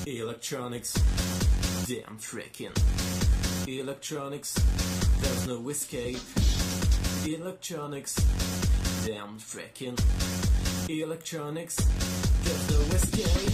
Electronics, damn tricking. Electronics, there's no escape. Electronics, damn tricking. Electronics, there's no escape.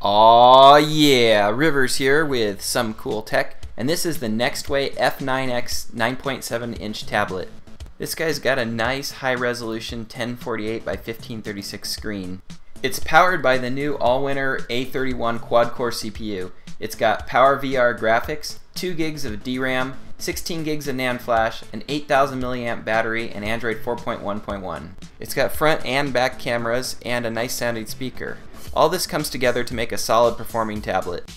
Aw yeah, Rivers here with some cool tech, and this is the Nextway F9X 9.7 inch tablet. This guy's got a nice high-resolution 1048 by 1536 screen. It's powered by the new all-winner A31 quad-core CPU. It's got PowerVR graphics, 2 gigs of DRAM, 16 gigs of NAND flash, an 8000 mAh battery, and Android 4.1.1. It's got front and back cameras and a nice sounding speaker. All this comes together to make a solid performing tablet.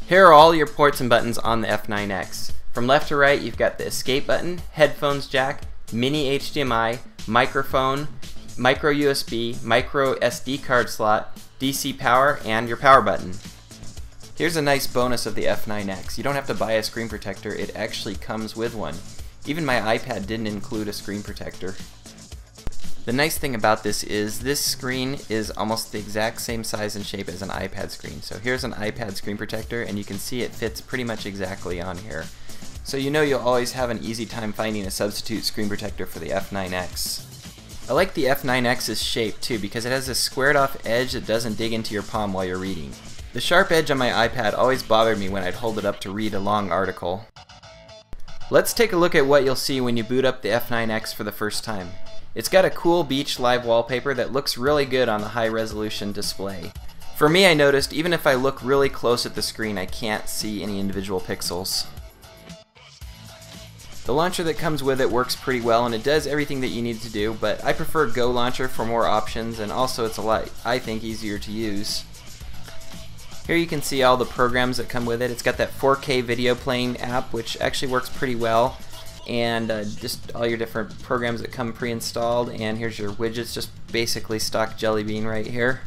Here are all your ports and buttons on the F9X. From left to right, you've got the escape button, headphones jack, mini HDMI, microphone, micro USB, micro SD card slot, DC power, and your power button. Here's a nice bonus of the F9X. You don't have to buy a screen protector, it actually comes with one. Even my iPad didn't include a screen protector. The nice thing about this is this screen is almost the exact same size and shape as an iPad screen. So here's an iPad screen protector, and you can see it fits pretty much exactly on here. So you know you'll always have an easy time finding a substitute screen protector for the F9X. I like the F9X's shape too because it has a squared off edge that doesn't dig into your palm while you're reading. The sharp edge on my iPad always bothered me when I'd hold it up to read a long article. Let's take a look at what you'll see when you boot up the F9X for the first time. It's got a cool beach live wallpaper that looks really good on the high resolution display. For me, I noticed even if I look really close at the screen, I can't see any individual pixels. The launcher that comes with it works pretty well and it does everything that you need to do, but I prefer Go Launcher for more options, and also it's a lot, I think, easier to use. Here you can see all the programs that come with it. It's got that 4K video playing app, which actually works pretty well, and just all your different programs that come pre-installed, and here's your widgets, just basically stock Jelly Bean right here.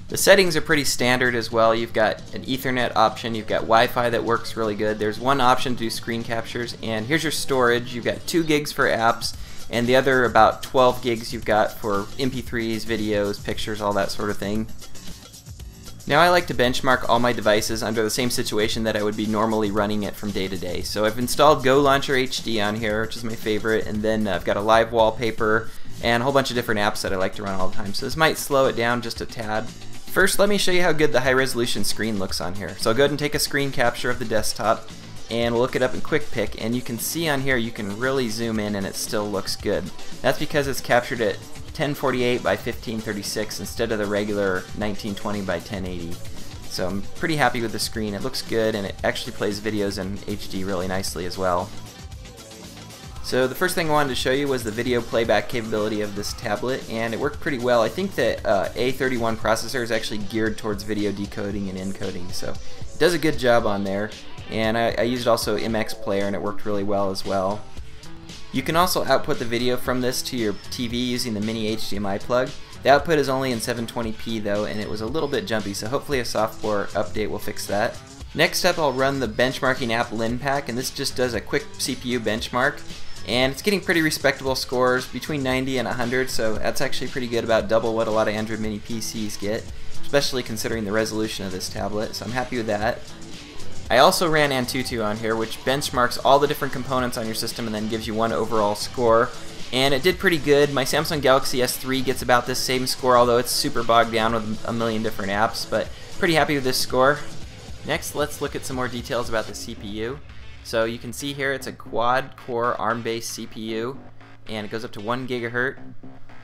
The settings are pretty standard as well. You've got an Ethernet option, you've got Wi-Fi that works really good. There's one option to do screen captures, and here's your storage. You've got 2 gigs for apps, and the other about 12 gigs you've got for MP3s, videos, pictures, all that sort of thing. Now I like to benchmark all my devices under the same situation that I would be normally running it from day to day. So I've installed Go Launcher HD on here, which is my favorite, and then I've got a live wallpaper and a whole bunch of different apps that I like to run all the time. So this might slow it down just a tad. First, let me show you how good the high resolution screen looks on here. So I'll go ahead and take a screen capture of the desktop and we'll look it up in Quick Pick, and you can see on here you can really zoom in and it still looks good. That's because it's captured at 1048 by 1536 instead of the regular 1920 by 1080. So I'm pretty happy with the screen. It looks good and it actually plays videos in HD really nicely as well. So the first thing I wanted to show you was the video playback capability of this tablet, and it worked pretty well. I think the A31 processor is actually geared towards video decoding and encoding, so it does a good job on there. And I used also MX Player and it worked really well as well. You can also output the video from this to your TV using the mini HDMI plug. The output is only in 720p though, and it was a little bit jumpy, so hopefully a software update will fix that. Next up, I'll run the benchmarking app LinPack, and this just does a quick CPU benchmark. And it's getting pretty respectable scores, between 90 and 100, so that's actually pretty good, about double what a lot of Android Mini PCs get, especially considering the resolution of this tablet, so I'm happy with that. I also ran Antutu on here, which benchmarks all the different components on your system and then gives you one overall score, and it did pretty good. My Samsung Galaxy S3 gets about this same score, although it's super bogged down with a million different apps, but pretty happy with this score. Next, let's look at some more details about the CPU. So you can see here it's a quad-core ARM-based CPU, and it goes up to 1 GHz.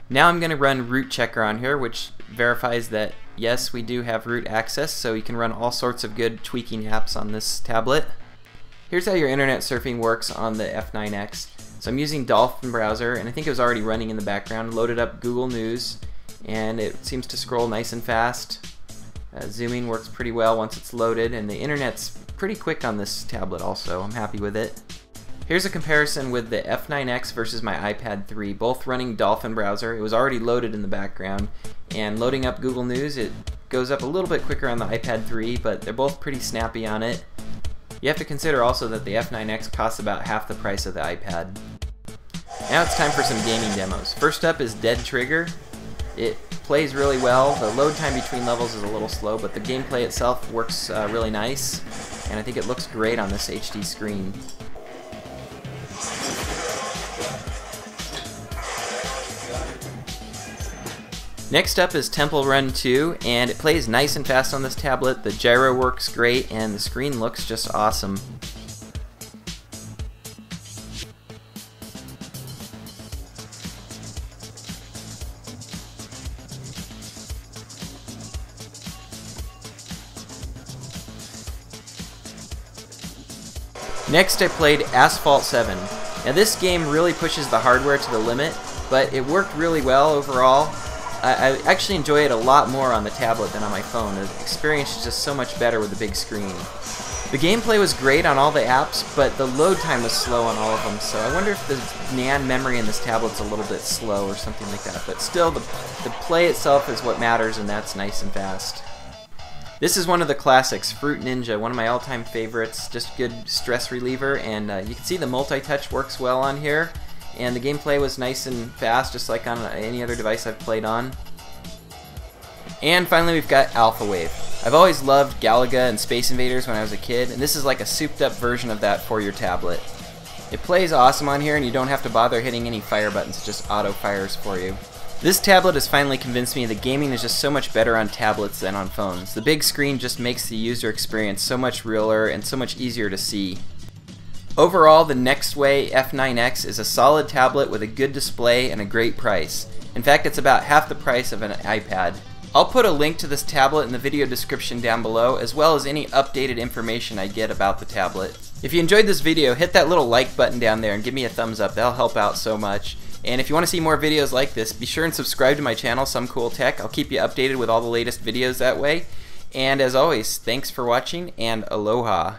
Now I'm going to run Root Checker on here, which verifies that yes, we do have root access, so you can run all sorts of good tweaking apps on this tablet. Here's how your internet surfing works on the F9X. So I'm using Dolphin browser, and I think it was already running in the background. Loaded up Google News, and it seems to scroll nice and fast. Zooming works pretty well once it's loaded, and the internet's pretty quick on this tablet also. I'm happy with it. Here's a comparison with the F9X versus my iPad 3, both running Dolphin browser. It was already loaded in the background, and loading up Google News, it goes up a little bit quicker on the iPad 3, but they're both pretty snappy on it. You have to consider also that the F9X costs about half the price of the iPad. Now it's time for some gaming demos. First up is Dead Trigger. It plays really well. The load time between levels is a little slow, but the gameplay itself works really nice, and I think it looks great on this HD screen. Next up is Temple Run 2, and it plays nice and fast on this tablet. The gyro works great, and the screen looks just awesome. Next I played Asphalt 7. Now this game really pushes the hardware to the limit, but it worked really well overall. I actually enjoy it a lot more on the tablet than on my phone. The experience is just so much better with the big screen. The gameplay was great on all the apps, but the load time was slow on all of them, so I wonder if the NAND memory in this tablet's a little bit slow or something like that. But still, the play itself is what matters, and that's nice and fast. This is one of the classics, Fruit Ninja, one of my all-time favorites. Just good stress reliever, and you can see the multi-touch works well on here. And the gameplay was nice and fast, just like on any other device I've played on. And finally we've got Alpha Wave. I've always loved Galaga and Space Invaders when I was a kid, and this is like a souped up version of that for your tablet. It plays awesome on here, and you don't have to bother hitting any fire buttons, it just auto fires for you. This tablet has finally convinced me that gaming is just so much better on tablets than on phones. The big screen just makes the user experience so much realer and so much easier to see. Overall, the Nextway F9X is a solid tablet with a good display and a great price. In fact, it's about half the price of an iPad. I'll put a link to this tablet in the video description down below, as well as any updated information I get about the tablet. If you enjoyed this video, hit that little like button down there and give me a thumbs up. That'll help out so much. And if you want to see more videos like this, be sure and subscribe to my channel, Some Cool Tech. I'll keep you updated with all the latest videos that way. And as always, thanks for watching, and aloha.